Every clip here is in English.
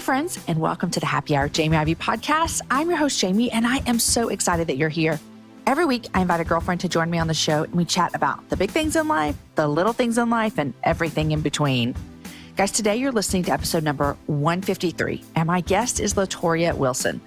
friends, and welcome to the Happy Hour Jamie Ivey podcast. I'm your host, Jamie, and I am so excited that you're here. Every week, I invite a girlfriend to join me on the show, and we chat about the big things in life, the little things in life, and everything in between. Guys, today you're listening to episode number 153, and my guest is LaToria Wilson.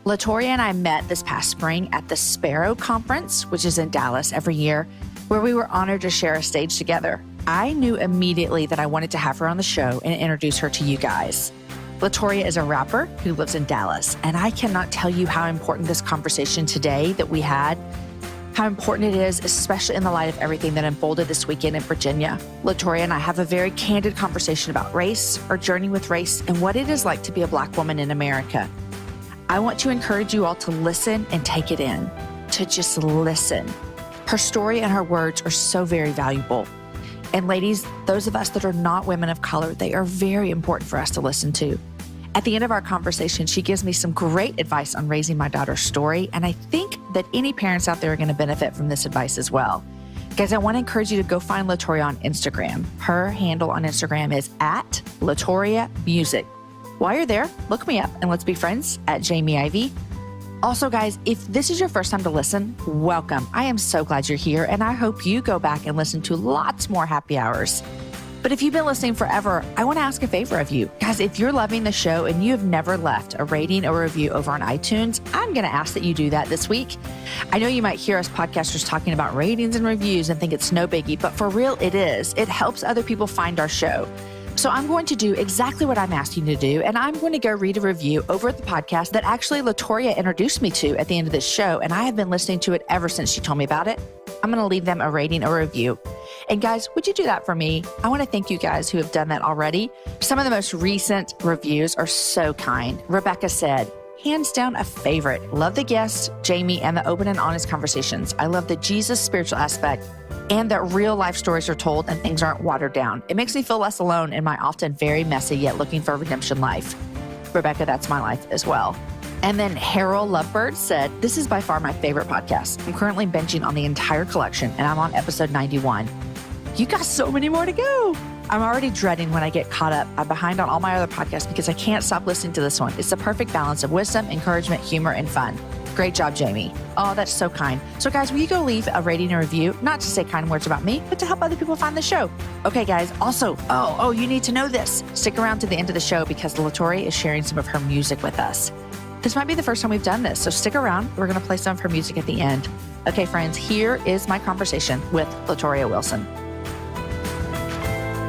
LaToria and I met this past spring at the Sparrow Conference, which is in Dallas every year, where we were honored to share a stage together. I knew immediately that I wanted to have her on the show and introduce her to you guys. LaToria is a rapper who lives in Dallas, and I cannot tell you how important this conversation today that we had, how important it is, especially in the light of everything that unfolded this weekend in Virginia. LaToria and I have a very candid conversation about race, our journey with race, and what it is like to be a Black woman in America. I want to encourage you all to listen and take it in, to just listen. Her story and her words are so very valuable. And ladies, those of us that are not women of color, they are very important for us to listen to. At the end of our conversation, she gives me some great advice on raising my daughter's story. And I think that any parents out there are going to benefit from this advice as well. Guys, I want to encourage you to go find LaToria on Instagram. Her handle on Instagram is at LaToria Music. While you're there, look me up and let's be friends at Jamie Ivey. Also, guys, if this is your first time to listen, welcome. I am so glad you're here, and I hope you go back and listen to lots more happy hours. But if you've been listening forever, I want to ask a favor of you. Guys, if you're loving the show and you have never left a rating or review over on iTunes, I'm going to ask that you do that this week. I know you might hear us podcasters talking about ratings and reviews and think it's no biggie, but for real, it is. It helps other people find our show. So I'm going to do exactly what I'm asking you to do, and I'm going to go read a review over at the podcast that actually LaToria introduced me to at the end of this show, and I have been listening to it ever since she told me about it. I'm going to leave them a rating or review. And guys, would you do that for me? I want to thank you guys who have done that already. Some of the most recent reviews are so kind. Rebecca said, hands down a favorite. Love the guests, Jamie, and the open and honest conversations. I love the Jesus spiritual aspect and that real life stories are told and things aren't watered down. It makes me feel less alone in my often very messy yet looking for redemption life. Rebecca, that's my life as well. And then Harold Lovebird said, this is by far my favorite podcast. I'm currently binging on the entire collection and I'm on episode 91. You got so many more to go. I'm already dreading when I get caught up. I'm behind on all my other podcasts because I can't stop listening to this one. It's the perfect balance of wisdom, encouragement, humor, and fun. Great job, Jamie. Oh, that's so kind. So guys, will you go leave a rating and review, not to say kind words about me, but to help other people find the show. Okay, guys. Also, you need to know this. Stick around to the end of the show because LaToria is sharing some of her music with us. This might be the first time we've done this, so stick around. We're going to play some of her music at the end. Okay, friends, here is my conversation with LaToria Wilson.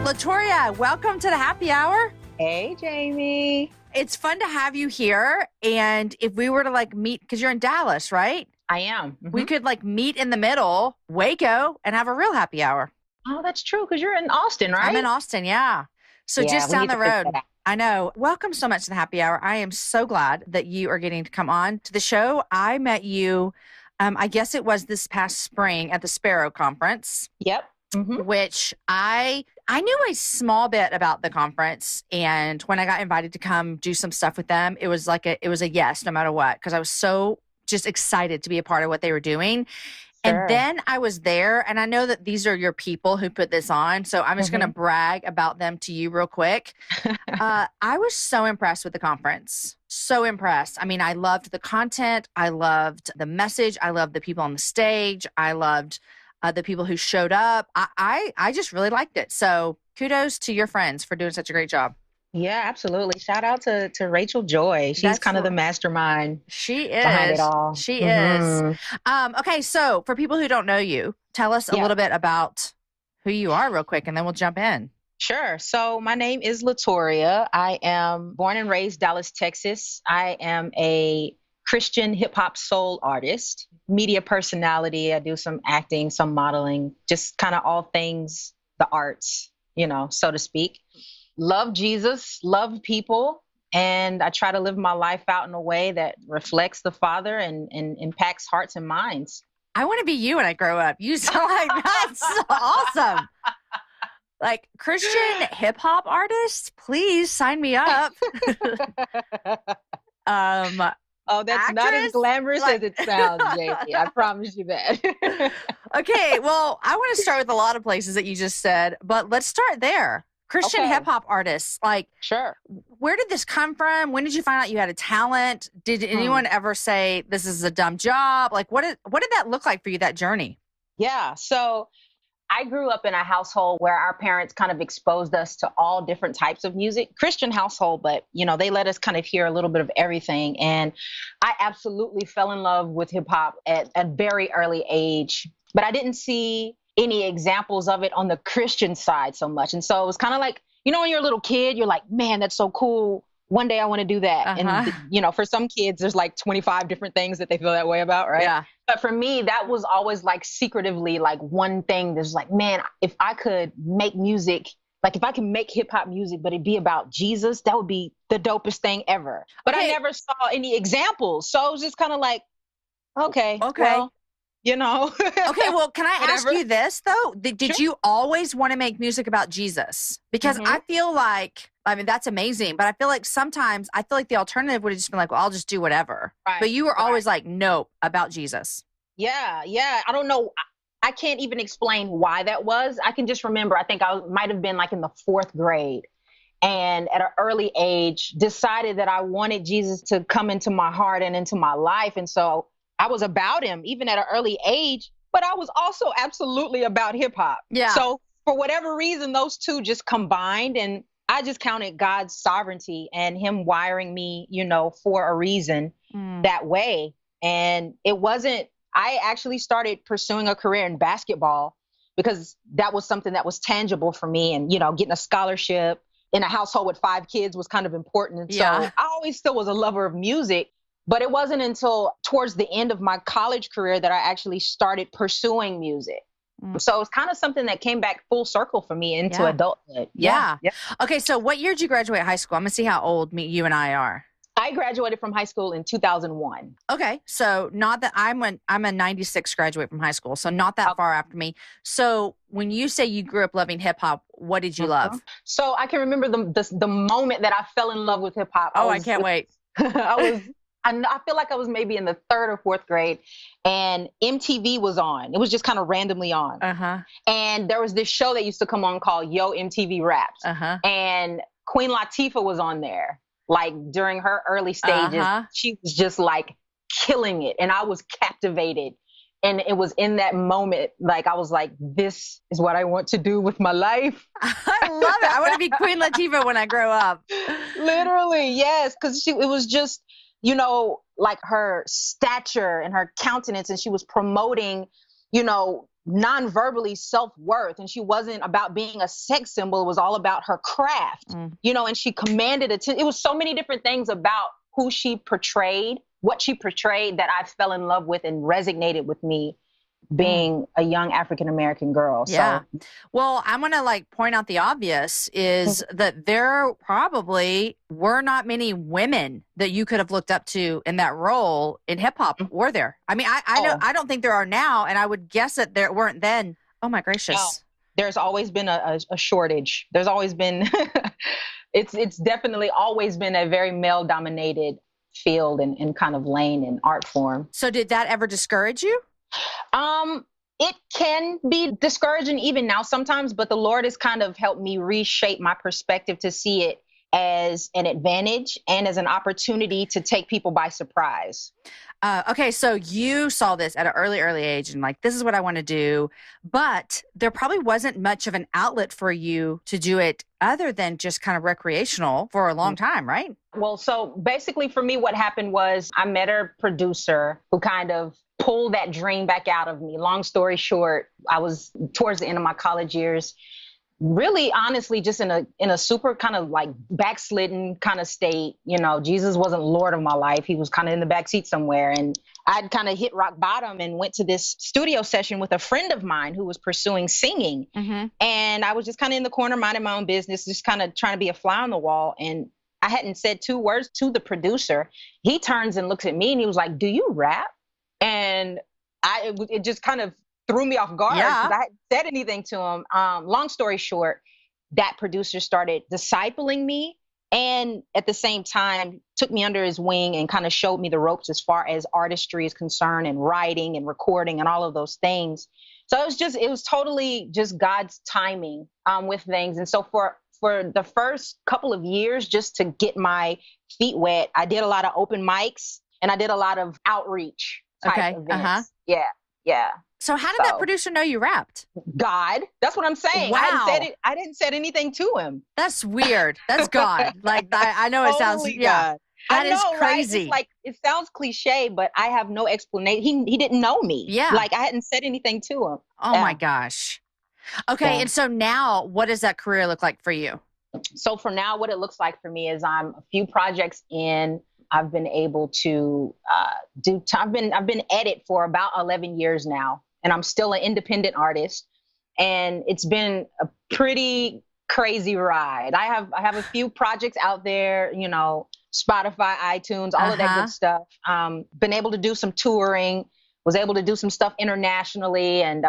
LaToria, welcome to the Happy Hour. Hey, Jamie. It's fun to have you here. And if we were to meet, because you're in Dallas, right? I am. Mm-hmm. We could meet in the middle, Waco, and have a real happy hour. Oh, that's true. Because you're in Austin, right? I'm in Austin, yeah. So just down the road. I know. Welcome so much to the happy hour. I am so glad that you are getting to come on to the show. I met you, I guess it was this past spring at the Sparrow Conference. Yep. Mm-hmm. Which I knew a small bit about the conference, and when I got invited to come do some stuff with them, it was a yes, no matter what, because I was so just excited to be a part of what they were doing. Sure. And then I was there, and I know that these are your people who put this on, so I'm just going to brag about them to you real quick. I was so impressed with the conference. So impressed. I mean, I loved the content. I loved the message. I loved the people on the stage. I loved the people who showed up. I just really liked it. So kudos to your friends for doing such a great job. Yeah, absolutely. Shout out to Rachel Joy. She's kind of the mastermind. She is. Behind it all. She is. Okay, so for people who don't know you, tell us a little bit about who you are real quick, and then we'll jump in. Sure. So my name is LaToria. I am born and raised Dallas, Texas. I am a Christian hip hop soul artist, media personality. I do some acting, some modeling, just kind of all things, the arts, so to speak. Love Jesus, love people, and I try to live my life out in a way that reflects the Father and impacts hearts and minds. I want to be you when I grow up. You sound like that's so awesome. Christian hip hop artist, please sign me up. Oh, that's actress? Not as glamorous as it sounds, Jamie. I promise you that. Okay, well, I want to start with a lot of places that you just said, but let's start there. Christian Okay. hip hop artists. Like, Sure. where did this come from? When did you find out you had a talent? Did anyone ever say this is a dumb job? Like, what did that look like for you, that journey? Yeah. So I grew up in a household where our parents kind of exposed us to all different types of music, Christian household, but they let us kind of hear a little bit of everything. And I absolutely fell in love with hip hop at a very early age, but I didn't see any examples of it on the Christian side so much. And so it was kind of like, when you're a little kid, you're like, man, that's so cool. One day I want to do that. And, for some kids, there's like 25 different things that they feel that way about, right? Yeah. But for me, that was always like secretively like one thing that's like, man, if I could make music, like if I can make hip hop music, but it'd be about Jesus, that would be the dopest thing ever. But I never saw any examples. So it was just kind of like, okay. Well, Okay, well, can I ask you this, though? Did you always want to make music about Jesus? Because I feel like, that's amazing, but I feel like sometimes, the alternative would have just been like, well, I'll just do whatever. Right. But you were always like, nope, about Jesus. Yeah. I don't know. I can't even explain why that was. I can just remember, I think I might have been like in the 4th grade. And at an early age, decided that I wanted Jesus to come into my heart and into my life. And so I was about him even at an early age, but I was also absolutely about hip hop. Yeah. So for whatever reason, those two just combined, and I just counted God's sovereignty and him wiring me, for a reason that way. And I actually started pursuing a career in basketball because that was something that was tangible for me. And, getting a scholarship in a household with 5 kids was kind of important. And so I always still was a lover of music. But it wasn't until towards the end of my college career that I actually started pursuing music. So it's kind of something that came back full circle for me into adulthood. Yeah. Okay, so what year did you graduate high school? I'm going to see how old you and I are. I graduated from high school in 2001. Okay, so not that I'm a 96 graduate from high school, so not that far after me. So when you say you grew up loving hip hop, what did you love? So I can remember the moment that I fell in love with hip hop. I can't wait. I feel like I was maybe in the 3rd or 4th grade, and MTV was on. It was just kind of randomly on. And there was this show that used to come on called Yo MTV Raps. And Queen Latifah was on there, like during her early stages. She was just like killing it. And I was captivated. And it was in that moment, like, I was like, this is what I want to do with my life. I love it. I want to be Queen Latifah when I grow up. Literally, yes. Because it was just, like her stature and her countenance, and she was promoting, non-verbally self-worth, and she wasn't about being a sex symbol. It was all about her craft, and she commanded attention. It was so many different things about who she portrayed, what she portrayed, that I fell in love with and resonated with me being a young African-American girl. Yeah. So, well, I'm going to point out the obvious is that there probably were not many women that you could have looked up to in that role in hip hop, were there? I mean, I don't think there are now, and I would guess that there weren't then. Oh my gracious. No, there's always been a shortage. There's always been, it's definitely always been a very male dominated field and kind of lane and art form. So did that ever discourage you? It can be discouraging even now sometimes, but the Lord has kind of helped me reshape my perspective to see it as an advantage and as an opportunity to take people by surprise. Okay, so you saw this at an early age and this is what I want to do, but there probably wasn't much of an outlet for you to do it other than just kind of recreational for a long time, right? Well, so basically for me, what happened was I met a producer who kind of pulled that dream back out of me. Long story short, I was towards the end of my college years, really honestly just in a super kind of backslidden kind of state. Jesus wasn't Lord of my life. He was kind of in the backseat somewhere. And I'd kind of hit rock bottom and went to this studio session with a friend of mine who was pursuing singing. And I was just kind of in the corner minding my own business, just kind of trying to be a fly on the wall. And I hadn't said 2 words to the producer. He turns and looks at me and he was like, "Do you rap?" And it just kind of threw me off guard because I hadn't said anything to him. Long story short, that producer started discipling me, and at the same time took me under his wing and kind of showed me the ropes as far as artistry is concerned, and writing and recording and all of those things. So it was totally just God's timing with things. And so for for the first couple of years, just to get my feet wet, I did a lot of open mics and I did a lot of outreach type events. Yeah. Yeah. So how did that producer know you rapped? God. That's what I'm saying. Wow. I didn't say anything to him. That's weird. That's God. Like, I know it sounds, God. That I know, is crazy. Right? It's like, it sounds cliche, but I have no explanation. He didn't know me. Yeah. Like, I hadn't said anything to him. Oh my gosh. Okay. And so now what does that career look like for you? So for now, what it looks like for me is I'm a few projects in. I've been able to I've been at it for about 11 years now, and I'm still an independent artist. And it's been a pretty crazy ride. I have a few projects out there, you know, Spotify, iTunes, all of that good stuff. Been able to do some touring, was able to do some stuff internationally. And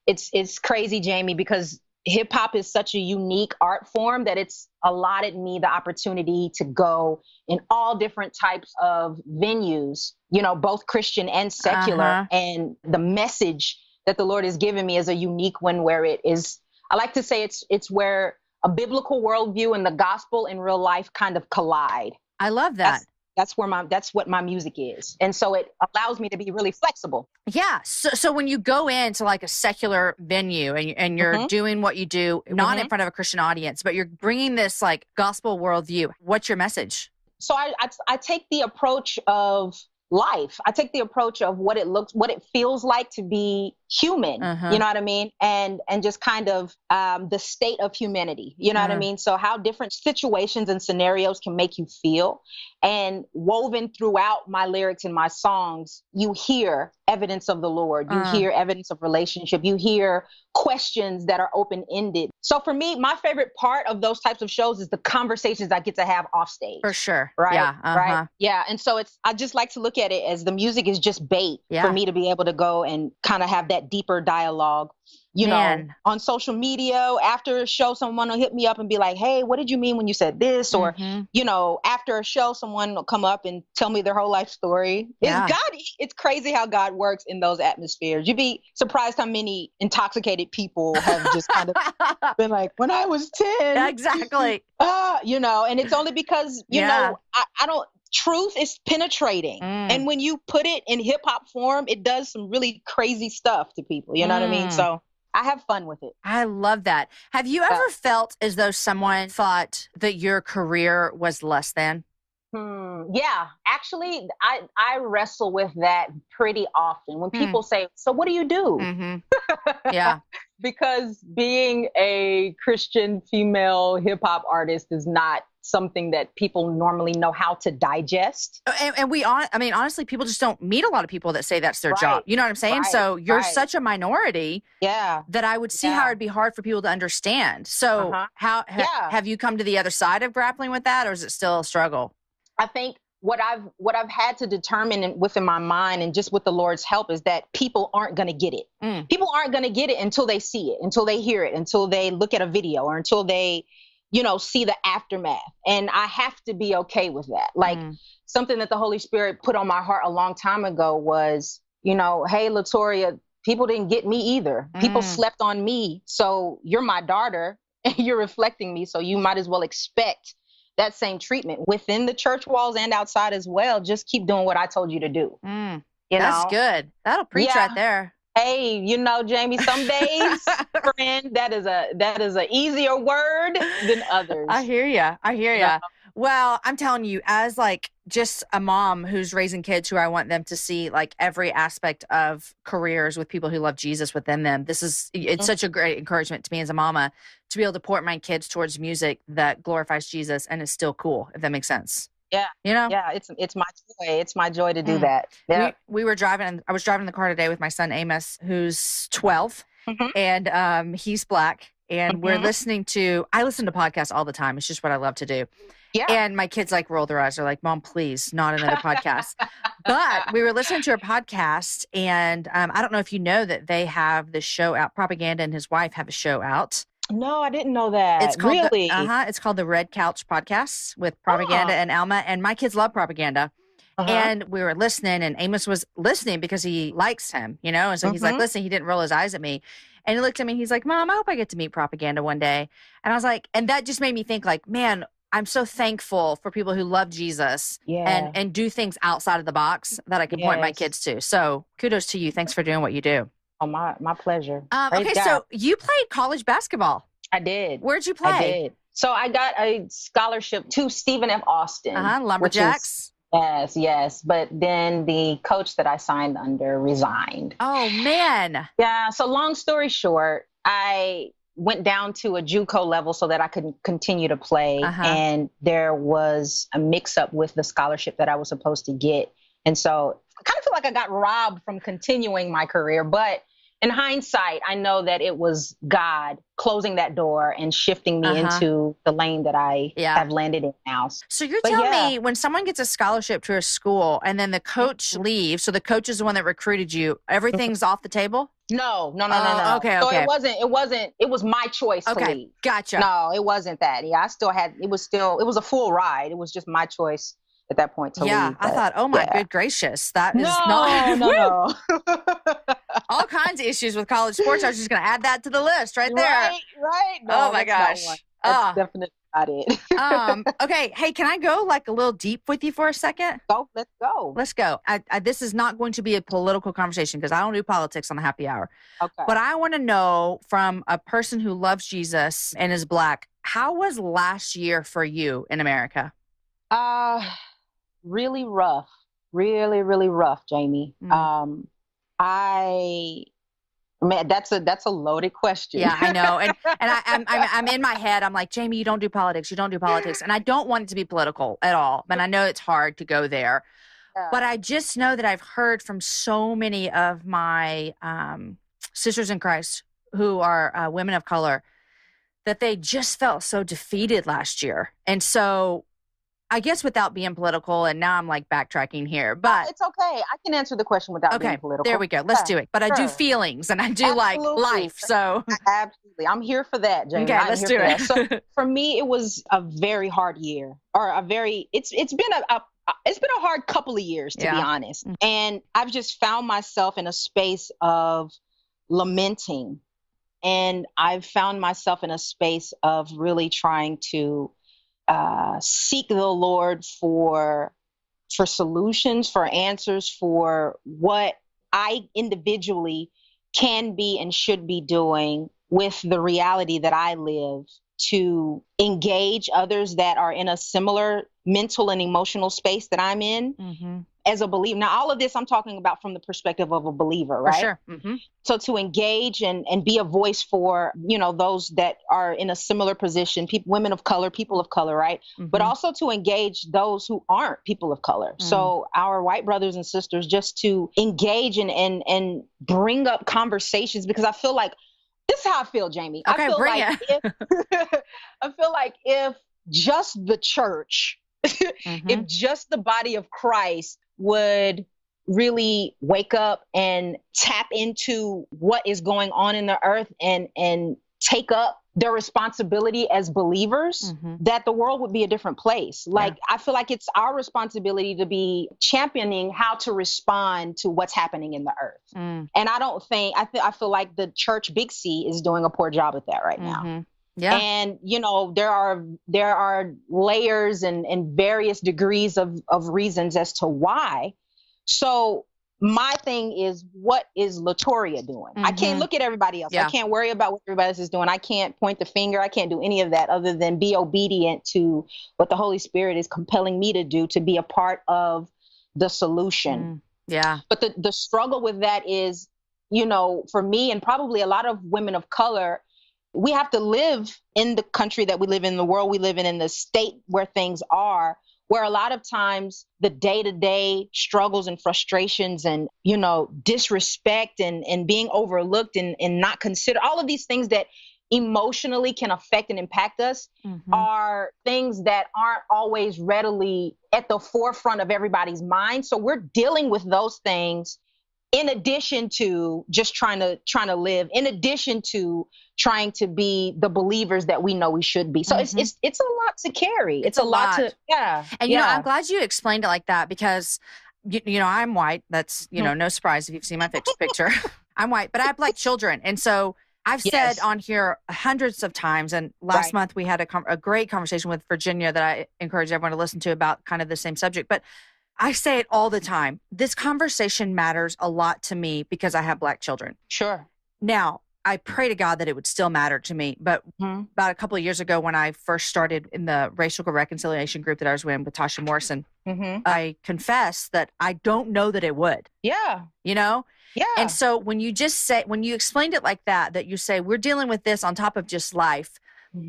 it's crazy, Jamie, because hip hop is such a unique art form that it's allotted me the opportunity to go in all different types of venues, you know, both Christian and secular. And the message that the Lord has given me is a unique one, where it is, I like to say it's where a biblical worldview and the gospel in real life kind of collide. I love that. That's what my music is. And so it allows me to be really flexible. Yeah. So when you go into like a secular venue and you're doing what you do, not in front of a Christian audience, but you're bringing this like gospel worldview, what's your message? So I take the approach of life. I take the approach of what it feels like to be human, you know what I mean? And just kind of the state of humanity, you know what I mean? So how different situations and scenarios can make you feel. And woven throughout my lyrics and my songs, you hear evidence of the Lord. You hear evidence of relationship. You hear questions that are open-ended. So for me, my favorite part of those types of shows is the conversations I get to have off stage. For sure. Right. Yeah. Right. Yeah. And so I just like to look at it as the music is just bait for me to be able to go and kind of have that deeper dialogue. You know, on social media, after a show, someone will hit me up and be like, hey, what did you mean when you said this? Or, you know, after a show, someone will come up and tell me their whole life story. Yeah. It's crazy how God works in those atmospheres. You'd be surprised how many intoxicated people have just kind of been like, when I was 10. Exactly. You know, and it's only because, you know, I don't, truth is penetrating. And when you put it in hip hop form, it does some really crazy stuff to people. You know what I mean? So I have fun with it. I love that. Have you ever felt as though someone thought that your career was less than? Yeah, actually, I wrestle with that pretty often when people say, so what do you do? Yeah. Because being a Christian female hip hop artist is not something that people normally know how to digest. And I mean, honestly, people just don't meet a lot of people that say that's their job. You know what I'm saying? So you're such a minority that I would see how it'd be hard for people to understand. So have you come to the other side of grappling with that, or is it still a struggle? I think what I've had to determine within my mind and just with the Lord's help is that people aren't going to get it. People aren't going to get it until they see it, until they hear it, until they look at a video, or until they, you know, see the aftermath. And I have to be okay with that. Like something that the Holy Spirit put on my heart a long time ago was, you know, hey, LaToria, people didn't get me either. People slept on me. So you're my daughter and you're reflecting me. So you might as well expect that same treatment within the church walls and outside as well. Just keep doing what I told you to do. That's good. That'll preach right there. Hey, you know, Jamie, some days, friend, that is a easier word than others. I hear you. Well, I'm telling you, as like just a mom who's raising kids who I want them to see like every aspect of careers with people who love Jesus within them. It's such a great encouragement to me as a mama to be able to point my kids towards music that glorifies Jesus and is still cool, if that makes sense. Yeah. You know? Yeah, it's my joy. It's my joy to do that. Yeah. We were driving, I was driving in the car today with my son Amos, who's 12, and he's Black. And we're I listen to podcasts all the time. It's just what I love to do. Yeah. And my kids like roll their eyes. They're like, Mom, please, not another podcast. But we were listening to a podcast, and I don't know if you know that they have this show out. Propaganda and his wife have a show out. No, I didn't know that. It's called really? It's called the Red Couch Podcast with Propaganda and Alma. And my kids love Propaganda. And we were listening, and Amos was listening because he likes him, you know? And so he's like, listen, he didn't roll his eyes at me. And he looked at me, he's like, Mom, I hope I get to meet propaganda one day. And I was like, and that just made me think like, man, I'm so thankful for people who love Jesus and do things outside of the box that I can point my kids to. So kudos to you. Thanks for doing what you do. Oh, my pleasure. Okay, so you played college basketball. I did. Where'd you play? I did. So I got a scholarship to Stephen F. Austin. Lumberjacks. Yes. But then the coach that I signed under resigned. Oh, man. Yeah. So long story short, I went down to a JUCO level so that I could continue to play. And there was a mix up with the scholarship that I was supposed to get. And so I kind of feel like I got robbed from continuing my career. But in hindsight, I know that it was God closing that door and shifting me into the lane that I have landed in now. So you're telling me when someone gets a scholarship to a school and then the coach leaves, so the coach is the one that recruited you, everything's off the table? No. Okay. So it was my choice to leave. Gotcha. No, it wasn't that. Yeah, it was a full ride. It was just my choice at that point to leave. Yeah, I thought, oh my good gracious, that is no. All kinds of issues with college sports. I was just going to add that to the list right there. Right. No, oh my gosh. That's definitely not it. Okay. Hey, can I go like a little deep with you for a second? Let's go. Let's go. This is not going to be a political conversation because I don't do politics on the happy hour. Okay. But I want to know from a person who loves Jesus and is Black, how was last year for you in America? Really rough. Really, really rough, Jamie. That's a loaded question. Yeah, I know. And I'm in my head. I'm like, Jamie, you don't do politics. You don't do politics. And I don't want it to be political at all. But I know it's hard to go there. Yeah. But I just know that I've heard from so many of my sisters in Christ who are women of color that they just felt so defeated last year. And so I guess without being political, and now I'm like backtracking here, but it's okay. I can answer the question without being political. There we go. Let's do it. But I do feelings and I do like life. So absolutely. I'm here for that, Jamie. Okay, let's do it. So for me, it was a very hard year it's been a hard couple of years, to be honest. And I've just found myself in a space of lamenting. And I've found myself in a space of really trying to seek the Lord for solutions, for answers, for what I individually can be and should be doing with the reality that I live, to engage others that are in a similar mental and emotional space that I'm in as a believer. Now, all of this I'm talking about from the perspective of a believer, right? For sure. So to engage and be a voice for, those that are in a similar position, women of color, people of color, right? But also to engage those who aren't people of color. So our white brothers and sisters, just to engage and bring up conversations, because I feel like, this is how I feel, Jamie. Okay, I feel like if just the church, if just the body of Christ would really wake up and tap into what is going on in the earth and take up their responsibility as believers, that the world would be a different place. Like, I feel like it's our responsibility to be championing how to respond to what's happening in the earth. And I feel like the church, Big C, is doing a poor job at that right now. Yeah. And, there are layers and various degrees of reasons as to why. So my thing is, what is LaToria doing? I can't look at everybody else. I can't worry about what everybody else is doing. I can't point the finger. I can't do any of that other than be obedient to what the Holy Spirit is compelling me to do, to be a part of the solution. Yeah. But the struggle with that is, for me and probably a lot of women of color, we have to live in the country that we live in, the world we live in the state where things are, where a lot of times the day-to-day struggles and frustrations and, disrespect and being overlooked and not considered, all of these things that emotionally can affect and impact us are things that aren't always readily at the forefront of everybody's mind. So we're dealing with those things in addition to just trying to live, in addition to trying to be the believers that we know we should be. So it's a lot to carry. It's a lot to, And, I'm glad you explained it like that, because, I'm white. That's, no surprise if you've seen my picture. I'm white, but I have Black children. And so I've said on here hundreds of times, and last month we had a great conversation with Virginia that I encourage everyone to listen to about kind of the same subject. But I say it all the time. This conversation matters a lot to me because I have Black children. Sure. Now, I pray to God that it would still matter to me. But about a couple of years ago, when I first started in the racial reconciliation group that I was in with Tasha Morrison, I confessed that I don't know that it would. Yeah. You know? Yeah. And so when you explained it like that you say, we're dealing with this on top of just life,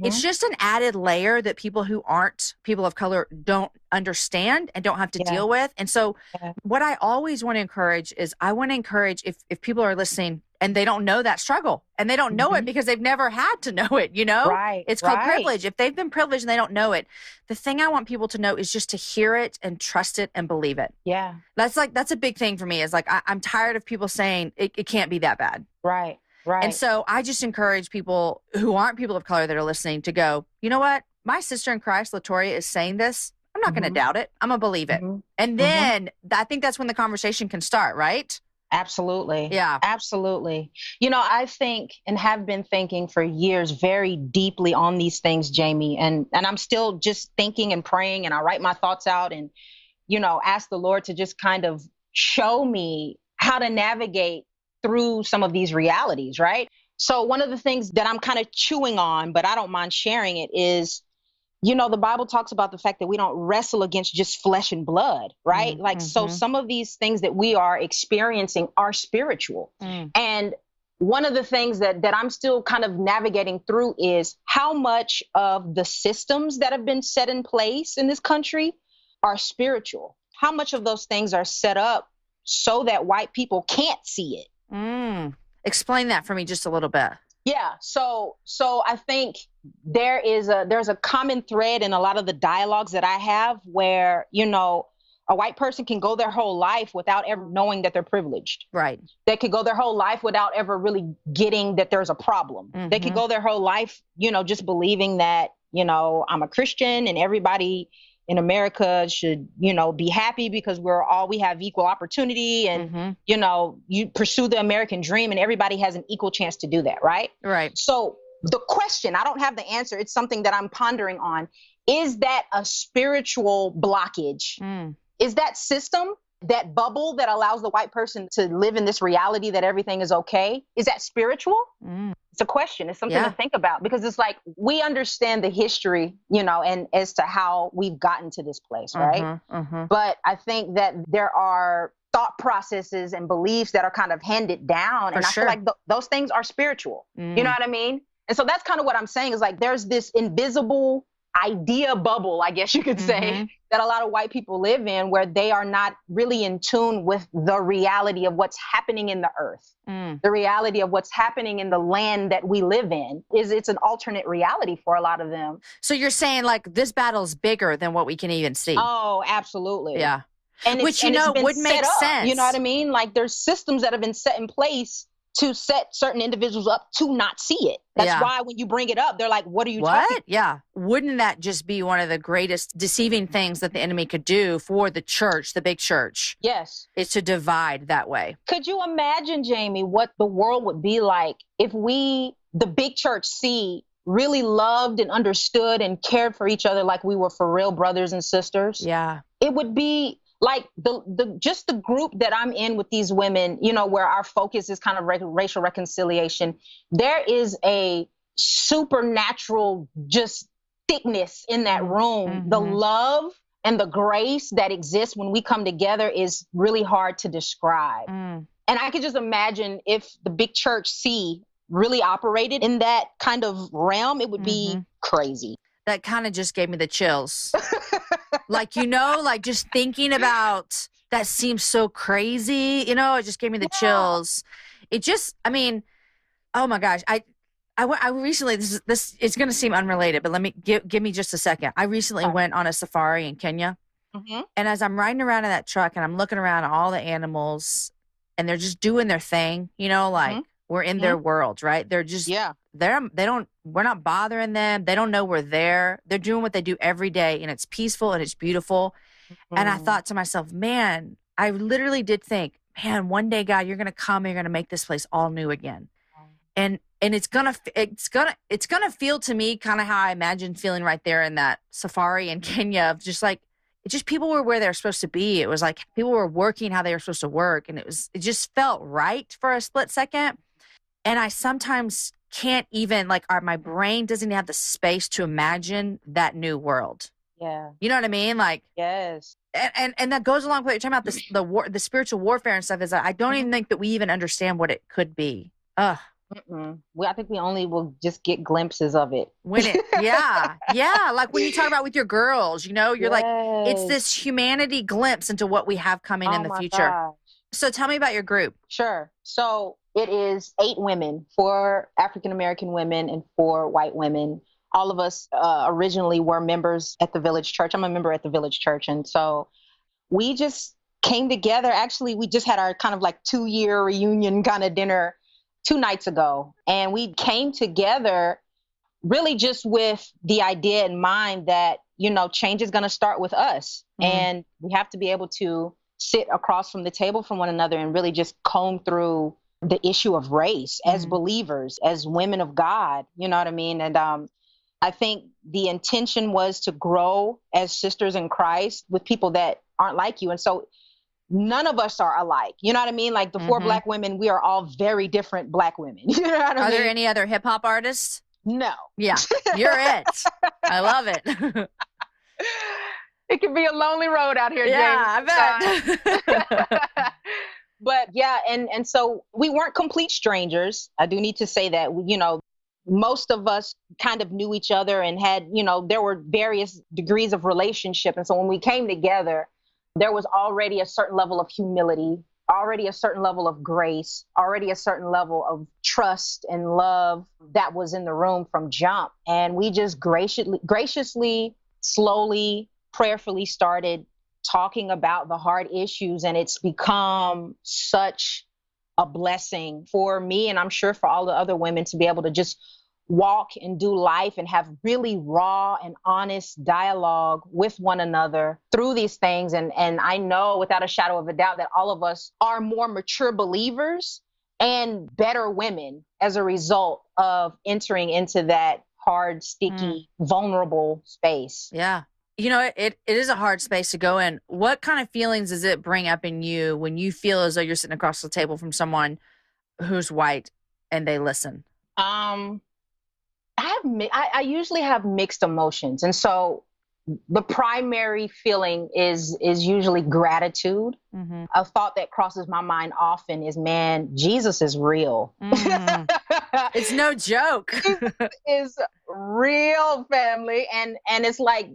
it's just an added layer that people who aren't people of color don't understand and don't have to deal with. And so what I always want to encourage is I want to encourage if people are listening and they don't know that struggle and they don't know it because they've never had to know it, you know? Right. It's called privilege. If they've been privileged and they don't know it, the thing I want people to know is just to hear it and trust it and believe it. Yeah. That's a big thing for me is like, I'm tired of people saying it can't be that bad. Right. Right. And so I just encourage people who aren't people of color that are listening to go, you know what? My sister in Christ, LaToria, is saying this. I'm not going to doubt it. I'm going to believe it. And then I think that's when the conversation can start, right? Absolutely. Yeah. Absolutely. You know, I think and have been thinking for years very deeply on these things, Jamie, and I'm still just thinking and praying, and I write my thoughts out and, you know, ask the Lord to just kind of show me how to navigate through some of these realities, right? So one of the things that I'm kind of chewing on, but I don't mind sharing it, is, you know, the Bible talks about the fact that we don't wrestle against just flesh and blood, right? So some of these things that we are experiencing are spiritual. And one of the things that I'm still kind of navigating through is how much of the systems that have been set in place in this country are spiritual. How much of those things are set up so that white people can't see it. Explain that for me just a little bit. Yeah. So I think there's a common thread in a lot of the dialogues that I have where, you know, a white person can go their whole life without ever knowing that they're privileged. Right. They could go their whole life without ever really getting that there's a problem. They could go their whole life, you know, just believing that, you know, I'm a Christian and everybody in America should, you know, be happy because we have equal opportunity and, you know, you pursue the American dream and everybody has an equal chance to do that. Right. Right. So the question, I don't have the answer. It's something that I'm pondering on. Is that a spiritual blockage? Is that system, that bubble that allows the white person to live in this reality that everything is okay? Is that spiritual? It's a question. It's something to think about because it's like we understand the history, you know, and as to how we've gotten to this place, right? But I think that there are thought processes and beliefs that are kind of handed down. And I feel like those things are spiritual. You know what I mean? And so that's kind of what I'm saying is like there's this invisible idea bubble, I guess you could say, that a lot of white people live in where they are not really in tune with the reality of what's happening in the earth. The reality of what's happening in the land that we live in it's an alternate reality for a lot of them. So you're saying like this battle's bigger than what we can even see. Oh, absolutely. Yeah. And which, you know, would make sense. You know what I mean? Like there's systems that have been set in place to set certain individuals up to not see it. That's why when you bring it up, they're like, what are you talking about? Yeah. Wouldn't that just be one of the greatest deceiving things that the enemy could do for the church, the big church? Yes. Is to divide that way. Could you imagine, Jamie, what the world would be like if the big church really loved and understood and cared for each other like we were for real brothers and sisters? Yeah. It would be like just the group that I'm in with these women, you know, where our focus is kind of racial reconciliation. There is a supernatural just thickness in that room. The love and the grace that exists when we come together is really hard to describe. And I could just imagine if the big church really operated in that kind of realm, it would be crazy. That kind of just gave me the chills. Like, you know, like just thinking about that seems so crazy, you know, it just gave me the chills. It just, I mean, oh my gosh. I recently, this it's going to seem unrelated, but let me give me just a second. I recently went on a safari in Kenya. And as I'm riding around in that truck and I'm looking around at all the animals and they're just doing their thing, you know, like we're in their world, right? They're just, we're not bothering them. They don't know we're there. They're doing what they do every day and it's peaceful and it's beautiful. And I thought to myself, man, I literally did think, man, one day, God, you're going to come and you're going to make this place all new again. And And it's gonna feel to me kind of how I imagine feeling right there in that safari in Kenya of just like, it just people were where they were supposed to be. It was like people were working how they were supposed to work. And it just felt right for a split second. And I sometimes can't even my brain doesn't have the space to imagine that new world. Yeah. You know what I mean? Like, yes. And that goes along with what you're talking about, this, the spiritual warfare and stuff is that I don't even think that we even understand what it could be. Ugh. Well, I think we only will just get glimpses of it. Yeah. Like when you talk about with your girls, you're like, it's this humanity glimpse into what we have coming in the future. Gosh. So tell me about your group. Sure. So it is 8 women, 4 African-American women and 4 white women. All of us originally were members at the Village Church. I'm a member at the Village Church. And so we just came together. Actually, we just had our kind of like 2-year reunion kind of dinner 2 nights ago. And we came together really just with the idea in mind that, change is going to start with us. And we have to be able to sit across from the table from one another and really just comb through the issue of race as believers, as women of God. You know what I mean? And I think the intention was to grow as sisters in Christ with people that aren't like you. And so none of us are alike. You know what I mean? Like the 4 Black women, we are all very different Black women. You know what I mean? Are there any other hip hop artists? No. Yeah, you're it. I love it. It can be a lonely road out here, yeah, James. I bet. But yeah, and so we weren't complete strangers. I do need to say that, most of us kind of knew each other and had, there were various degrees of relationship. And so when we came together, there was already a certain level of humility, already a certain level of grace, already a certain level of trust and love that was in the room from jump. And we just graciously, slowly, prayerfully started talking about the hard issues. And it's become such a blessing for me, and I'm sure for all the other women, to be able to just walk and do life and have really raw and honest dialogue with one another through these things. And I know without a shadow of a doubt that all of us are more mature believers and better women as a result of entering into that hard, sticky, vulnerable space. Yeah. It is a hard space to go in. What kind of feelings does it bring up in you when you feel as though you're sitting across the table from someone who's white and they listen? I usually have mixed emotions. And so the primary feeling is usually gratitude. A thought that crosses my mind often is, man, Jesus is real. It's no joke. Jesus is real, family. And it's like,